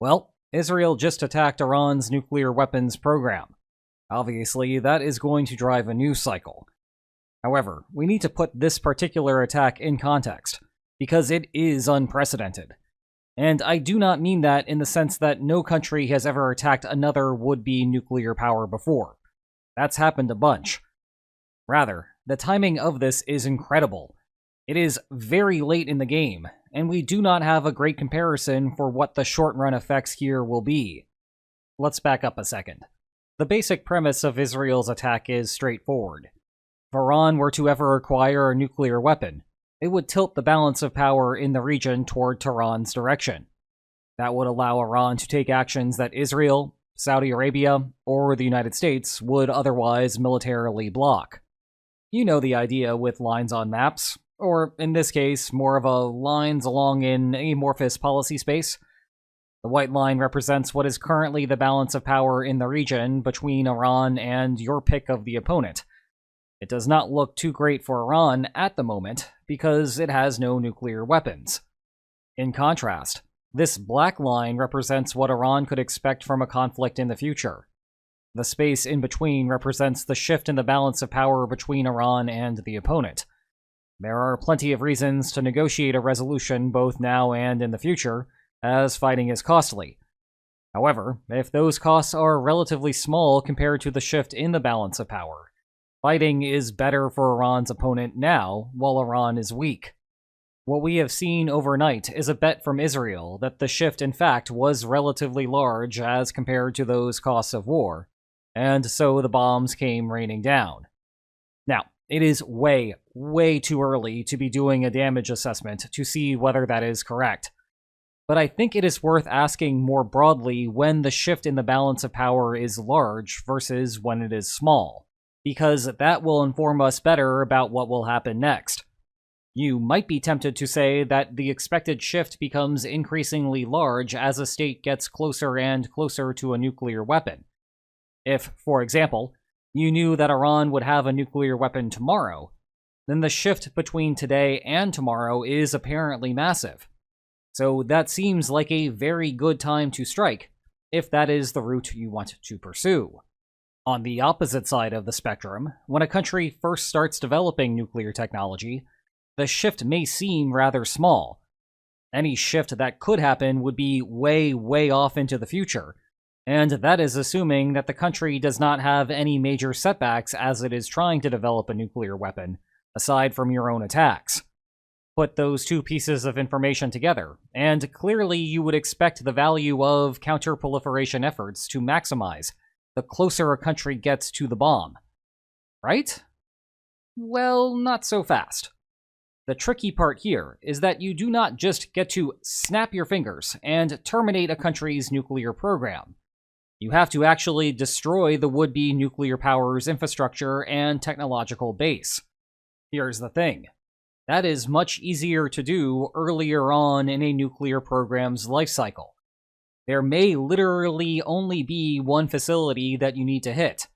Well, Israel just attacked Iran's nuclear weapons program. Obviously, that is going to drive a news cycle. However, we need to put this particular attack in context, because it is unprecedented. And I do not mean that in the sense that no country has ever attacked another would-be nuclear power before. That's happened a bunch. Rather, the timing of this is incredible. It is very late in the game, and we do not have a great comparison for what the short-run effects here will be. Let's back up a second. The basic premise of Israel's attack is straightforward. If Iran were to ever acquire a nuclear weapon, it would tilt the balance of power in the region toward Tehran's direction. That would allow Iran to take actions that Israel, Saudi Arabia, or the United States would otherwise militarily block. You know the idea with lines on maps, or in this case, more of a lines along an amorphous policy space. The white line represents what is currently the balance of power in the region between Iran and your pick of the opponent. It does not look too great for Iran at the moment, because it has no nuclear weapons. In contrast, this black line represents what Iran could expect from a conflict in the future. The space in between represents the shift in the balance of power between Iran and the opponent. There are plenty of reasons to negotiate a resolution both now and in the future, as fighting is costly. However, if those costs are relatively small compared to the shift in the balance of power, fighting is better for Iran's opponent now, while Iran is weak. What we have seen overnight is a bet from Israel that the shift in fact was relatively large as compared to those costs of war, and so the bombs came raining down. Now, it is way too early to be doing a damage assessment to see whether that is correct. But I think it is worth asking more broadly when the shift in the balance of power is large versus when it is small, because that will inform us better about what will happen next. You might be tempted to say that the expected shift becomes increasingly large as a state gets closer and closer to a nuclear weapon. If, for example, you knew that Iran would have a nuclear weapon tomorrow, then the shift between today and tomorrow is apparently massive. So that seems like a very good time to strike, if that is the route you want to pursue. On the opposite side of the spectrum, when a country first starts developing nuclear technology, the shift may seem rather small. Any shift that could happen would be way off into the future, and that is assuming that the country does not have any major setbacks as it is trying to develop a nuclear weapon, aside from your own attacks. Put those two pieces of information together, and clearly you would expect the value of counter-proliferation efforts to maximize the closer a country gets to the bomb. Right? Well, not so fast. The tricky part here is that you do not just get to snap your fingers and terminate a country's nuclear program. You have to actually destroy the would-be nuclear power's infrastructure and technological base. Here's the thing. That is much easier to do earlier on in a nuclear program's life cycle. There may literally only be one facility that you need to hit.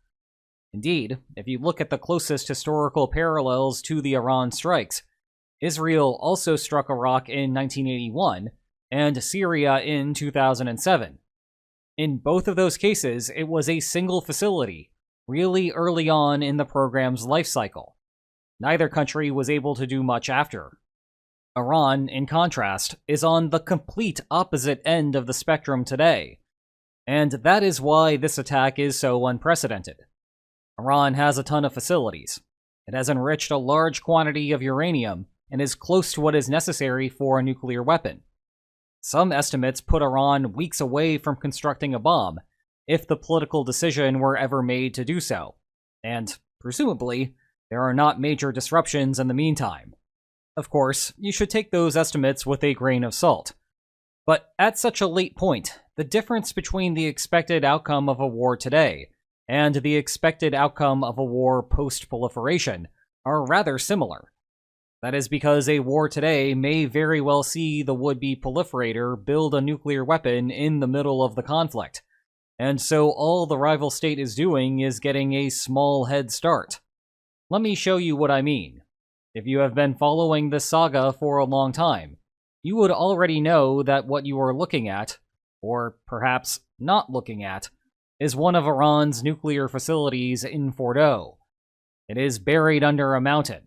Indeed, if you look at the closest historical parallels to the Iran strikes, Israel also struck Iraq in 1981 and Syria in 2007. In both of those cases, it was a single facility, really early on in the program's life cycle. Neither country was able to do much after. Iran, in contrast, is on the complete opposite end of the spectrum today, and that is why this attack is so unprecedented. Iran has a ton of facilities. It has enriched a large quantity of uranium and is close to what is necessary for a nuclear weapon. Some estimates put Iran weeks away from constructing a bomb, if the political decision were ever made to do so, and, presumably, there are not major disruptions in the meantime. Of course, you should take those estimates with a grain of salt. But at such a late point, the difference between the expected outcome of a war today and the expected outcome of a war post-proliferation are rather similar. That is because a war today may very well see the would-be proliferator build a nuclear weapon in the middle of the conflict, and so all the rival state is doing is getting a small head start. Let me show you what I mean. If you have been following this saga for a long time, you would already know that what you are looking at, or perhaps not looking at, is one of Iran's nuclear facilities in Fordow. It is buried under a mountain.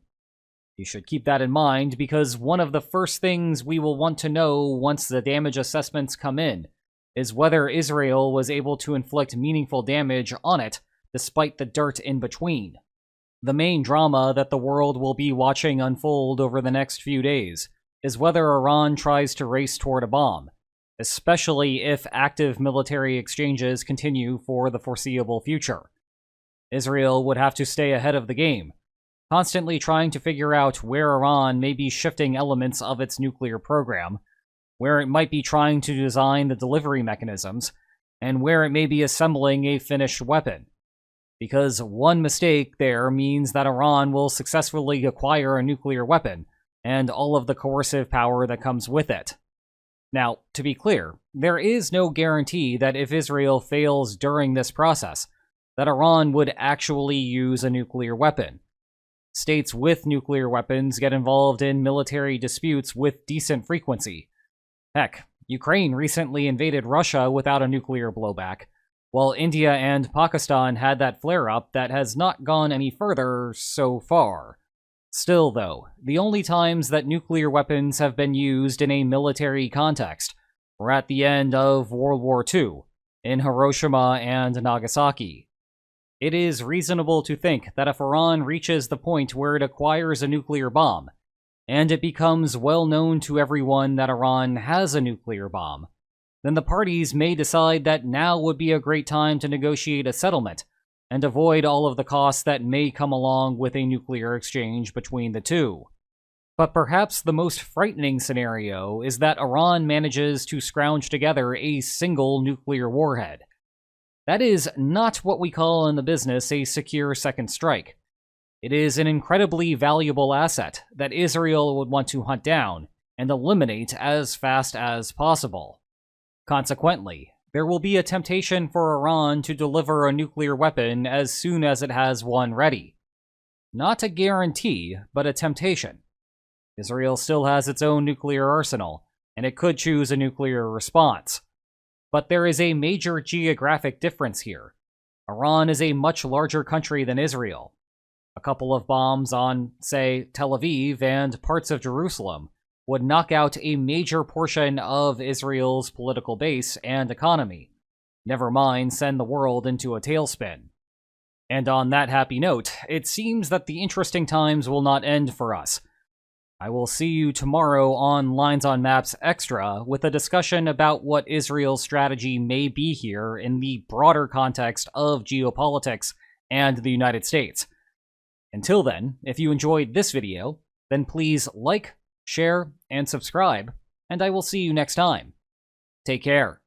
You should keep that in mind because one of the first things we will want to know once the damage assessments come in is whether Israel was able to inflict meaningful damage on it despite the dirt in between. The main drama that the world will be watching unfold over the next few days is whether Iran tries to race toward a bomb, especially if active military exchanges continue for the foreseeable future. Israel would have to stay ahead of the game, constantly trying to figure out where Iran may be shifting elements of its nuclear program, where it might be trying to design the delivery mechanisms, and where it may be assembling a finished weapon. Because one mistake there means that Iran will successfully acquire a nuclear weapon, and all of the coercive power that comes with it. Now, to be clear, there is no guarantee that if Israel fails during this process, that Iran would actually use a nuclear weapon. States with nuclear weapons get involved in military disputes with decent frequency. Heck, Ukraine recently invaded Russia without a nuclear blowback, while India and Pakistan had that flare-up that has not gone any further so far. Still, though, the only times that nuclear weapons have been used in a military context were at the end of World War II, in Hiroshima and Nagasaki. It is reasonable to think that if Iran reaches the point where it acquires a nuclear bomb, and it becomes well known to everyone that Iran has a nuclear bomb, then the parties may decide that now would be a great time to negotiate a settlement and avoid all of the costs that may come along with a nuclear exchange between the two. But perhaps the most frightening scenario is that Iran manages to scrounge together a single nuclear warhead. That is not what we call in the business a secure second strike. It is an incredibly valuable asset that Israel would want to hunt down and eliminate as fast as possible. Consequently, there will be a temptation for Iran to deliver a nuclear weapon as soon as it has one ready. Not a guarantee, but a temptation. Israel still has its own nuclear arsenal, and it could choose a nuclear response. But there is a major geographic difference here. Iran is a much larger country than Israel. A couple of bombs on, say, Tel Aviv and parts of Jerusalem would knock out a major portion of Israel's political base and economy, never mind send the world into a tailspin. And on that happy note, it seems that the interesting times will not end for us. I will see you tomorrow on Lines on Maps Extra with a discussion about what Israel's strategy may be here in the broader context of geopolitics and the United States. Until then, if you enjoyed this video, then please like, share, and subscribe, and I will see you next time. Take care.